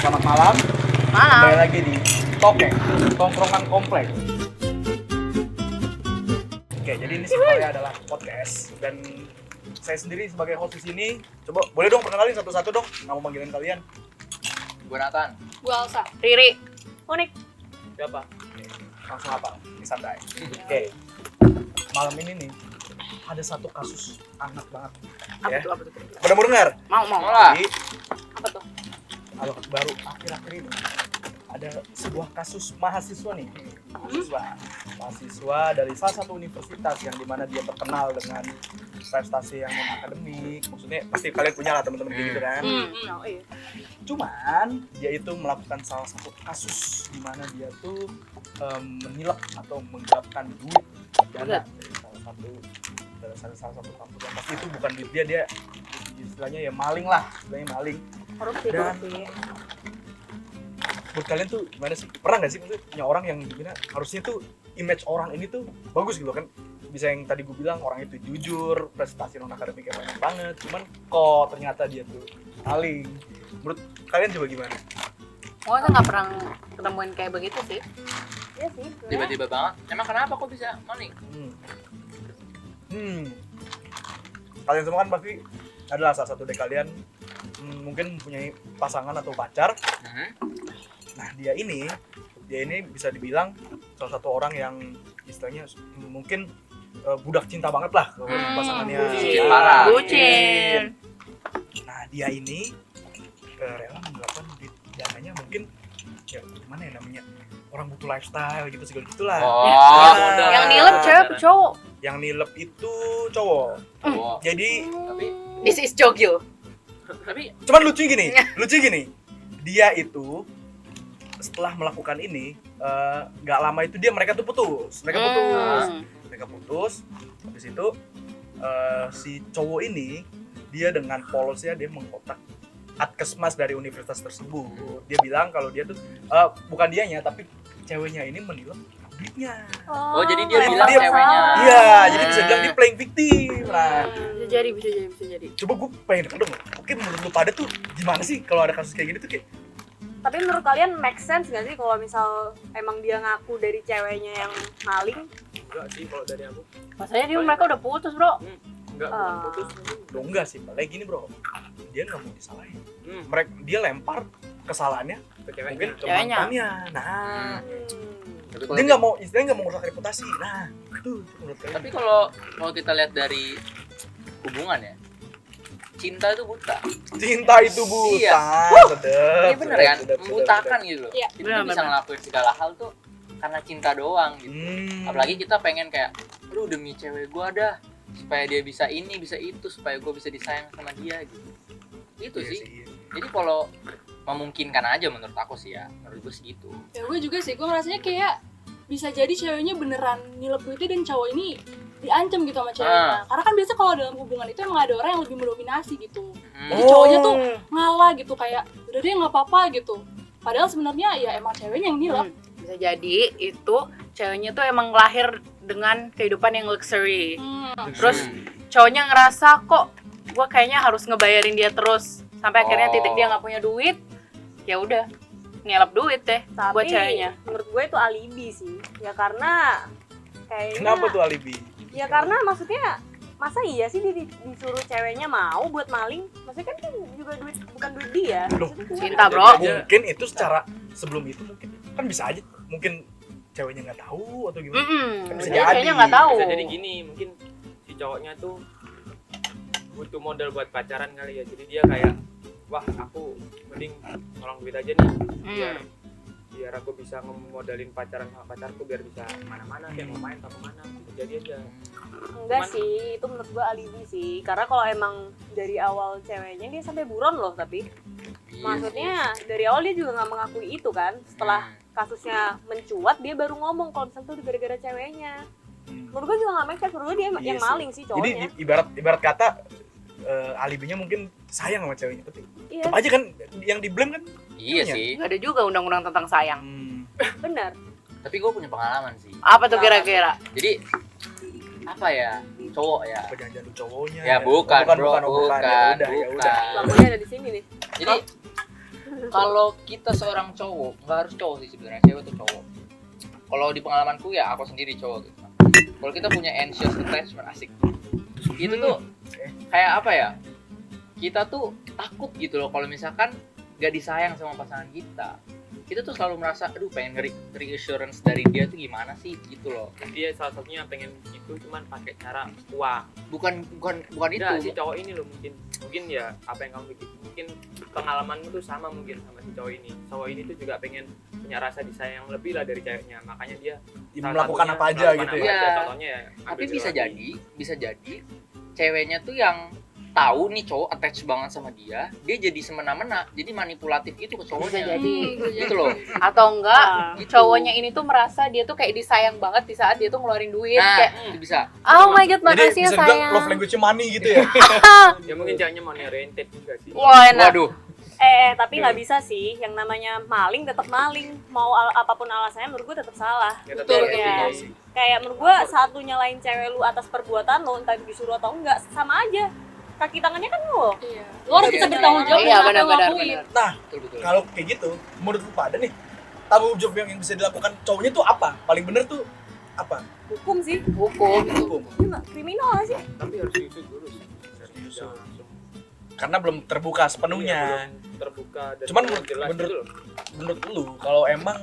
Selamat malam. Kembali lagi di Tokek, tongkrongan kompleks. Oke, jadi ini sebenarnya adalah podcast dan saya sendiri sebagai host di sini. Coba boleh dong perkenalin satu-satu dong nama panggilan kalian. Gue Nathan. Gue Elsa. Riri. Unik. Siapa? Oke, langsung apa? Ini santai. Oke. Malam ini nih ada satu kasus anak banget. Apa Ya. tuh? Pada mau dengar? Mau. Malah. Jadi, Apa tuh? kalau baru akhir-akhir ini ada sebuah kasus mahasiswa nih. Mahasiswa dari salah satu universitas yang dimana dia terkenal dengan prestasi yang non akademik. Maksudnya pasti kalian punya lah teman-teman kayak gitu kan. Oh iya. Cuman dia itu melakukan salah satu kasus di mana dia tuh menilep atau menggelapkan duit dana dari salah satu kampus yang pasti itu bukan duit dia istilahnya ya maling lah, istilahnya maling. Korupsi. Dan buat kalian tuh gimana sih? Pernah nggak sih maksudnya punya orang yang gimana harusnya tuh image orang ini tuh bagus gitu kan? Bisa yang tadi gue bilang orang itu jujur, prestasi non akademiknya banyak banget, cuman kok ternyata dia tuh maling. Menurut kalian coba gimana? Gue nggak pernah ketemuin kayak begitu sih. Iya sih. Tiba-tiba banget. Emang kenapa kok bisa maling? Kalian semua kan pasti adalah salah satu dari kalian mungkin mempunyai pasangan atau pacar. Nah dia ini bisa dibilang salah satu orang yang istilahnya mungkin budak cinta banget lah ke pasangannya. Bucin parah. Bucin. Nah dia ini rela menggelapkan duit dananya mungkin ya gimana ya namanya orang butuh lifestyle gitu segala gitulah. Yang nilep cewek apa cowok? Yang nilep itu cowok. Jadi Tapi This is Jogyo. cuman lucu gini, dia itu setelah melakukan ini nggak lama itu mereka putus. Habis itu si cowok ini dia dengan polosnya dia mengkontak adkesmas dari universitas tersebut. Dia bilang kalau dia tuh bukan dianya tapi ceweknya ini menilep duitnya. Oh, jadi dia Jadi bilang dia- ceweknya. Iya, jadi bisa bilang dia playing victim. Nah, Bisa jadi. coba gue pengen denger dong. Oke, menurut lu pada tuh gimana sih kalau ada kasus kayak gini tuh kayak Tapi menurut kalian make sense nggak sih kalau misal emang dia ngaku dari ceweknya yang maling? Enggak sih kalau dari aku. Masanya mereka udah putus, Bro. Enggak, bukan putus. Loh enggak sih, kayak gini bro. Dia nggak mau disalahin. Hmm, Dia lempar kesalahannya ke ceweknya. mungkin ke Ceweknya. mantannya. Nah, Tapi kalau dia nggak mau, istilahnya nggak mau merusak reputasi. Nah, itu menurut kalian. Tapi kalau kita lihat dari hubungan ya, cinta itu buta. Cinta itu buta. Iya. Sedep. Iya bener kan, sedep, membutakan gitu loh. Iya, Kita tuh bisa ngelakuin segala hal tuh karena cinta doang gitu. Apalagi kita pengen kayak, aduh demi cewek gua dah, supaya dia bisa ini, bisa itu, supaya gua bisa disayang sama dia gitu. Itu Iya sih. iya. Jadi kalau memungkinkan aja menurut aku sih ya, menurut gue sih gitu. Ya gue juga sih, gue ngerasanya kayak bisa jadi ceweknya beneran nilep duitnya dan cowok ini diancam gitu sama ceweknya. Karena kan biasa kalau dalam hubungan itu emang ada orang yang lebih mendominasi gitu. Jadi cowoknya tuh ngalah gitu kayak udah deh nggak apa-apa gitu. Padahal sebenarnya ya emang ceweknya yang nilep. Bisa jadi itu ceweknya tuh emang lahir dengan kehidupan yang luxury. Terus cowoknya ngerasa kok gue kayaknya harus ngebayarin dia terus sampai akhirnya titik dia nggak punya duit. Ya udah ngelap duit deh Tapi buat ceweknya. menurut gue itu alibi sih. Ya karena kayaknya. Kenapa tuh alibi? Ya karena maksudnya masa iya sih disuruh ceweknya mau buat maling? Maksudnya kan juga duit bukan duit dia. Loh, Maksudnya kan cinta, duit bro. dia. Mungkin itu secara sebelum itu mungkin kan bisa aja mungkin ceweknya nggak tahu atau gimana. Bisa Dia jadi. kayaknya nggak tahu. Bisa jadi gini, mungkin si cowoknya tuh butuh modal buat pacaran kali ya. Jadi dia kayak, wah aku mending nolong duit aja nih, biar aku bisa ngemodalin pacaran sama pacarku biar bisa kemana-mana, kayak mau main atau kemana, bisa jadi aja. Enggak sih, itu menurut gue alibi sih. Karena kalau emang dari awal ceweknya dia sampai buron loh tapi. Maksudnya dari awal dia juga nggak mengakui itu kan. Setelah kasusnya mencuat dia baru ngomong kalau misalnya itu gara-gara ceweknya. Menurut gue juga nggak make sense. Menurut gue dia Iya yang sih. maling sih Jadi cowoknya. ibarat kata alibinya mungkin sayang sama ceweknya tapi Iya, tetap aja kan yang di blame kan. Iya sih. Ada juga undang-undang tentang sayang. benar. Tapi gue punya pengalaman sih. Apa tuh kira-kira? Jadi apa ya, cowok ya. Apa jangan lu cowoknya? Ya bukan, bro, bukan. Ya udah. Lampunya ada di sini nih. Jadi Kalau kita seorang cowok, nggak harus cowok sih sebenarnya, cewek atau cowok. Kalau di pengalamanku ya aku sendiri cowok gitu. Kalau kita punya anxious attachment asik, itu tuh kayak apa ya? Kita tuh takut gitu loh kalau misalkan nggak disayang sama pasangan kita. Kita tuh selalu merasa, aduh pengen reassurance dari dia tuh gimana sih gitu loh. Dia salah satunya pengen itu cuman pakai cara uang. Bukan Enggak, itu. si cowok ini loh mungkin ya apa yang kamu bikin, mungkin pengalamanmu tuh sama mungkin sama si cowok ini. Cowok ini tuh juga pengen punya rasa disayang lebih lah dari ceweknya, makanya dia Melakukan apa aja gitu ya. Iya. Contohnya ya. Tapi ambil bisa jadi ceweknya tuh yang tahu nih cowok attach banget sama dia jadi semena-mena, jadi manipulatif itu ke cowoknya. Bisa jadi. Gitu loh. Atau enggak Gitu. cowoknya ini tuh merasa dia tuh kayak disayang banget di saat dia tuh ngeluarin duit Nah, kayak itu bisa. oh my god Jadi makasih ya bisa dibilang sayang. love language money gitu ya. Ya mungkin ceweknya money oriented juga sih. Wah enak. Waduh. Tapi nggak bisa sih, yang namanya maling tetap maling, mau apapun alasannya menurut gue tetap salah. Ya, Betul, tapi ya. etika sih. Kayak menurut gue saat lu nyalain cewek lu atas perbuatan lo, entah disuruh atau enggak, sama aja. Kaki tangannya kan lo. Iya. Lu harus bisa Iya, bertanggung jawab iya, dengan apa yang benar-benar, lu lakuin. benar. Nah, Betul. kalau kayak gitu, menurut lu pada nih, tanggung jawab yang bisa dilakukan cowoknya tuh apa? Paling bener tuh apa? Hukum sih. Hukum. Hukum. Ini mah kriminal gak sih? Tapi harus diusut dulu sih. Jangan langsung. Karena belum terbuka Iya, sepenuhnya. belum terbuka dan Cuman belum jelas menurut- gitu loh. Menurut lu, kalau emang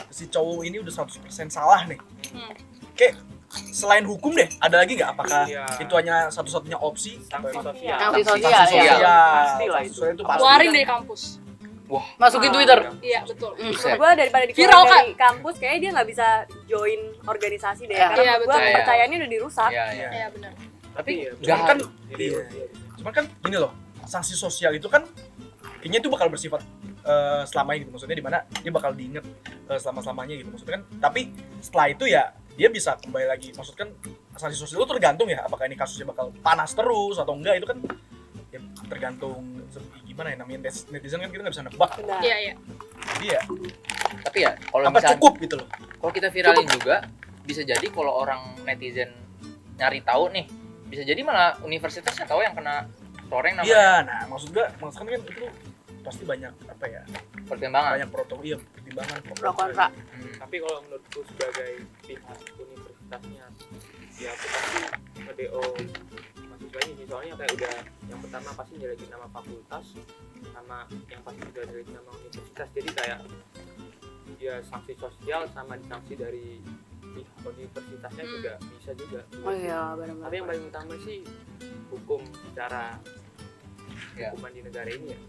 si cowok ini udah 100% salah nih, Hmm. kayak selain hukum deh, ada lagi nggak? Apakah Iya. itu hanya satu-satunya opsi? Sanksi Atau emang- sosial. Sanksi Sanksi sosial, sosial. iya. Pasti lah Sanksi itu. sosial itu pasti. Keluarin dari kampus. Masukin Twitter. Iya, betul. Buset. Gue daripada Viral, dikeluarin Kak. dari kampus, kayaknya dia nggak bisa join organisasi deh. Iya. Karena Iya, gue betul. kepercayaannya udah dirusak. Iya. Iya, benar. Tapi Iya, nggak Cuman kan, harus. iya. Cuman kan gini loh, sanksi sosial itu kan kayaknya itu bakal bersifat selamanya gitu. Maksudnya di mana dia bakal diinget selama-lamanya gitu. Maksudnya kan, tapi setelah itu ya dia bisa kembali lagi. Maksudnya kan sanksi sosial itu tergantung ya, apakah ini kasusnya bakal panas terus atau enggak, itu kan ya tergantung gimana ya, namanya netizen kan kita nggak bisa nebak. Benar. Iya, iya. Jadi ya Tapi ya kalau apa misalnya cukup gitu loh. kalau kita viralin juga bisa jadi kalau orang netizen nyari tahu nih, bisa jadi malah universitasnya tahu yang kena coreng namanya. Iya, nah maksudnya kan itu pasti banyak apa ya, Pertimbangan. banyak protokol, iya pertimbangan Pro kontra. Hmm. Tapi kalau menurutku sebagai pihak universitasnya, ya aku pasti nge-DO mahasiswa ini. Soalnya kayak udah yang pertama pasti nyelekin nama fakultas, sama yang pasti udah nyelekin nama universitas. Jadi kayak ya sanksi sosial sama sanksi dari pihak universitasnya juga bisa juga. Oh iya benar-benar. Tapi yang paling utama sih hukum secara Ya. hukuman di negara ini ya.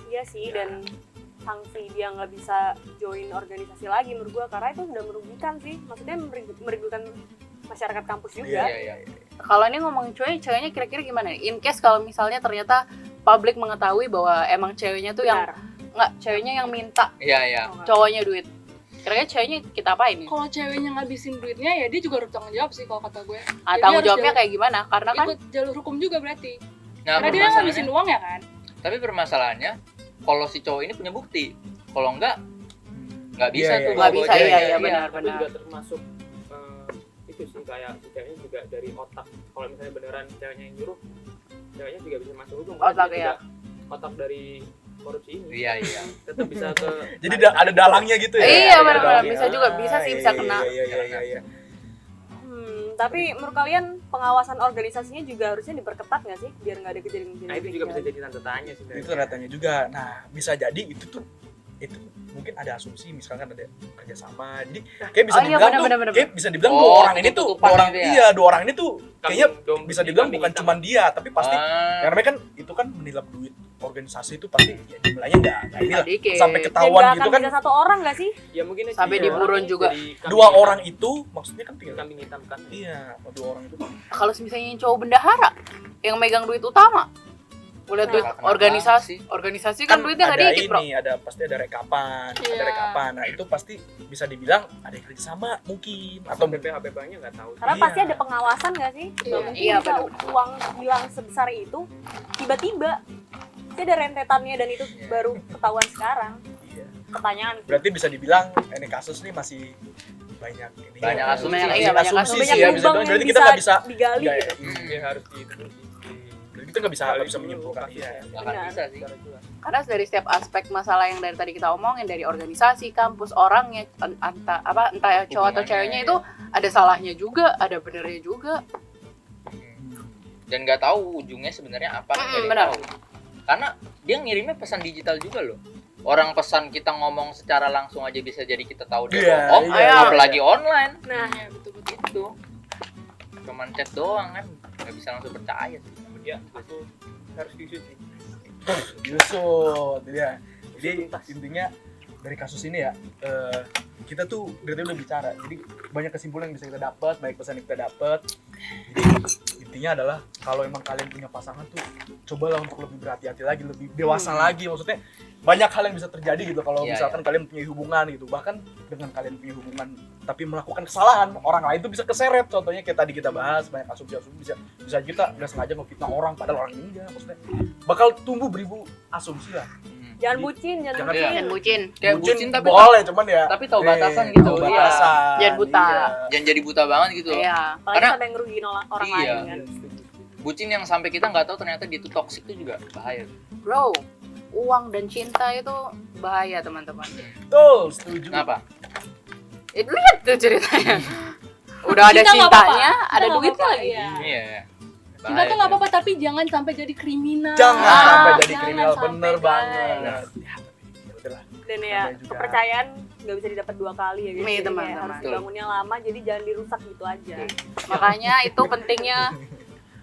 Iya sih, dan sanksi dia nggak bisa join organisasi lagi menurut gue, karena itu udah merugikan sih. Maksudnya merugikan masyarakat kampus juga. Iya. Kalau ini ngomong ceweknya kira-kira gimana? In case kalau misalnya ternyata publik mengetahui bahwa emang ceweknya tuh yang Benar. nggak, ceweknya yang minta Iya. cowoknya duit. Kira-kira ceweknya kita apain nih? Kalau ceweknya ngabisin duitnya ya dia juga harus tanggung jawab sih kalau kata gue. Ah, Jadi tanggung harus jawabnya jalur- kayak gimana? Karena kan ikut jalur hukum juga berarti. Nah, Karena dia ngabisin permasalahannya, uang ya kan. tapi permasalahannya kalau si cowok ini punya bukti, kalau enggak nggak bisa Iya, tuh iya. Nggak bawa bisa, cewek. iya, Tapi benar. juga termasuk itu sih kayak si ceweknya juga dari otak. Kalau misalnya beneran ceweknya yang nyuruh, ceweknya juga bisa masuk hukum. karena Otak, dia ya. juga otak dari korupsi ini. Iya. Tetap bisa ke. Jadi ada dalangnya gitu ya. Iya, Ada benar-benar. dalangnya. Bisa juga, bisa sih, bisa Iya, kena. Iya. Tapi menurut kalian pengawasan organisasinya juga harusnya diperketat nggak sih, biar nggak ada kejadian-kejadian? Nah itu juga bisa kayak jadi tanda tanya sih. Itu tanda-tanya juga. Nah, bisa jadi itu mungkin ada asumsi, misalkan ada kerjasama. Jadi kayak bisa Oh iya, dibilang benar-benar. kayak bisa dibilang Oh, dua orang ini tuh, tutup-tutupan dua orang gitu ya? iya, dua orang ini tuh kayaknya Kambing bisa dibilang kambing bukan hitam. cuma dia, tapi pasti Ah, karena kan itu kan menilap duit organisasi itu pasti ya jumlahnya nggak inilah Dikit. sampai Dan ketahuan nggak gitu akan kan. bisa satu orang nggak sih? Ya mungkin aja Sampai dua diburon orang juga. jadi kambing Dua hitam. orang itu maksudnya kan tinggal kambing hitam kan. iya, dua orang itu. kalau misalnya yang cowok bendahara yang megang duit utama, boleh duit Kenapa organisasi kan duitnya nggak ada dikit bro. ini, ada pasti ada rekapan, ada Iya. rekapan. Nah, itu pasti bisa dibilang ada yang kerjasama mungkin atau Atau BPH-nya nggak tahu. Karena Iya. pasti ada pengawasan nggak sih? Nggak Iya. mungkin Iya, bisa benar. uang hilang sebesar itu tiba-tiba. Pasti ada rentetannya dan itu Iya. baru ketahuan sekarang. iya. Pertanyaan. Berarti bisa dibilang ini kasus nih masih banyak ini. Banyak asumsi. Iya, banyak asumsi asumsi. sih ya, bisa lubang dibilang. yang Berarti kita nggak bisa digali. nggak ya, gitu. Dia harus di berarti kita nggak bisa menyimpulkan. Iya. nggak akan Benar. bisa sih. secara jelas. Karena dari setiap aspek masalah yang dari tadi kita omongin, dari organisasi, kampus, orangnya, entah cowok atau Hubungannya, ceweknya ya. itu ada salahnya juga, ada benernya juga. Dan nggak tahu ujungnya sebenarnya apa, nggak ada yang benar. tahu. Karena dia ngirimnya pesan digital juga loh. Orang pesan kita ngomong secara langsung aja bisa jadi kita tahu dia Iya, bohong, iya. apalagi online. Nah, Iya, betul-betul. Itu cuman chat doang kan, nggak bisa langsung percaya sih. Ya itu harus diusut sih. Yusuf, ya. Jadi intinya dari kasus ini ya, kita tuh dari tadi udah bicara. Jadi banyak kesimpulan yang bisa kita dapat, baik pesan yang kita dapat. Jadi intinya adalah kalau emang kalian punya pasangan tuh cobalah untuk lebih berhati-hati lagi, lebih dewasa lagi. Maksudnya banyak hal yang bisa terjadi gitu kalau Iya, misalkan kalian punya hubungan gitu. Bahkan dengan kalian punya hubungan tapi melakukan kesalahan, orang lain tuh bisa keseret. Contohnya kayak tadi kita bahas, banyak asumsi-asumsi bisa kita udah sengaja ngefitnah orang padahal orang ini enggak. Maksudnya bakal tumbuh beribu asumsi lah. jangan bucin, jangan Jangan- bucin. Dan bucin. Kayak bucin tapi boleh, cuman ya tapi tahu batasan gitu. tahu Iya. batasan. Jangan buta. Iya. jangan jadi buta banget gitu. Iya. Apalagi Karena- sampai ngerugiin orang Iya. lain kan. Bucin yang sampai kita nggak tahu ternyata dia itu toksik itu juga bahaya. Bro, uang dan cinta itu bahaya teman-teman. Betul, setuju. Kenapa? Lihat tuh ceritanya. Udah ada Cinta nggak cintanya, apa-apa. ada Cinta nggak duitnya apa-apa, lagi. iya. Iya. Cinta tuh nggak apa-apa, tapi jangan sampai jadi kriminal. Jangan Ah, sampai jadi jangan kriminal, sampai, bener guys. banget. Ya, udahlah. Dan ya Namanya juga. kepercayaan nggak bisa didapat dua kali ya guys. Nih, Jadi teman-teman. kayak harus Betul. dibangun yang lama, jadi jangan dirusak gitu aja. Makanya itu pentingnya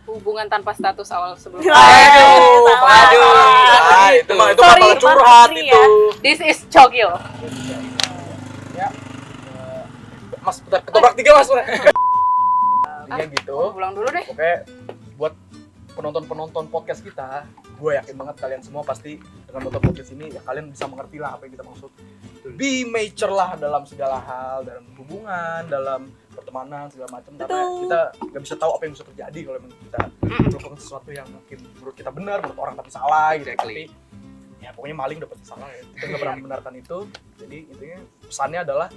hubungan tanpa status awal sebelum. Aduh, Salah. aduh. Ah, itu mah Sorry, malah curhat Mas Tri itu. This is Chogil. Ya. Mas, bentar, ketoprak 3 Mas. Intinya gitu. Pulang dulu deh. Oke, buat penonton-penonton podcast kita, gue yakin banget kalian semua pasti dengan nonton podcast ini ya kalian bisa mengerti lah apa yang kita maksud. Be mature lah dalam segala hal, dalam hubungan, dalam pertemanan segala macam. Karena Betul. kita nggak bisa tahu apa yang bisa terjadi kalau memang kita melakukan sesuatu yang mungkin menurut kita benar, menurut orang tapi salah gitu. Exactly. Tapi ya pokoknya maling udah pasti salah ya. Kita nggak pernah membenarkan itu. Jadi intinya pesannya adalah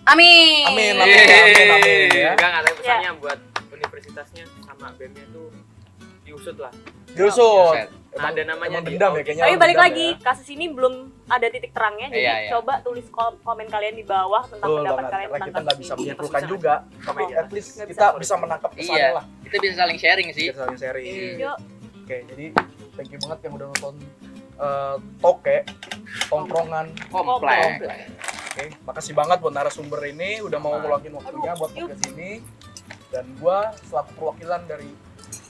Amin. amin, amin ya. Enggak ada pesannya buat universitasnya sama BEM-nya tuh diusut lah. Yusuf. Set. Ada namanya emang di dendam ya audit. kayaknya. Tapi orang balik dendam lagi, ya. kasus ini belum ada titik terangnya. Jadi Iya, iya. coba tulis komen kalian di bawah tentang Betul pendapat banget, kalian karena tentang kita nggak kasus bisa ini. menyimpulkan juga, tapi Oh, at least nggak bisa kita full. bisa menangkap pesannya Iya. lah. Kita bisa saling sharing sih. Kita saling sharing. Yuk, Oke, jadi thank you banget yang udah nonton Toke, tongkrongan. Komplek. Oke, makasih banget buat narasumber ini udah mau ngeluangin waktunya buat podcast ini. Dan gua selaku perwakilan dari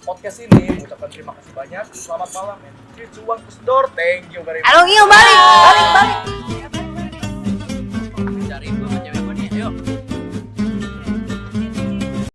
podcast ini mengucapkan terima kasih banyak. Selamat malam, and 3, 2, 1, close the door. Thank you very much. Halo, balik.